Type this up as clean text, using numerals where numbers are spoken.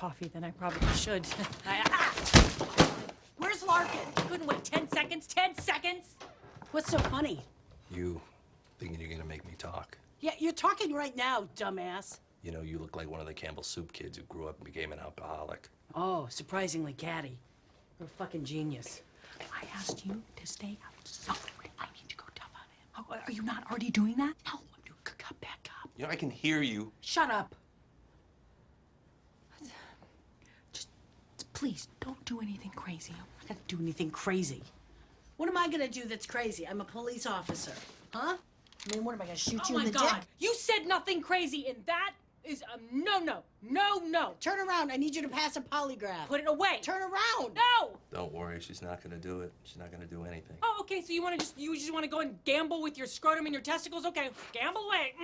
coffee than I probably should. Where's Larkin? Couldn't wait 10 seconds. 10 seconds. What's so funny? You thinking you're gonna make me talk. Yeah, you're talking right now, dumbass. You know, you look like one of the Campbell Soup kids who grew up and became an alcoholic. Oh, surprisingly catty. You're a fucking genius. I asked you to stay outside. I need to go tough on him. Oh, are you not already doing that? No, come back up. You know, I can hear you. Shut up. Just please don't do anything crazy. I'm not gonna do anything crazy. What am I gonna do that's crazy? I'm a police officer, huh? I mean, what am I gonna shoot you in the Oh my God! dick? You said nothing crazy, and that is a no. Turn around. I need you to pass a polygraph. Put it away. Turn around. No. Don't worry, she's not gonna do it. She's not gonna do anything. Oh, okay. So you just want to go and gamble with your scrotum and your testicles? Okay, gamble away.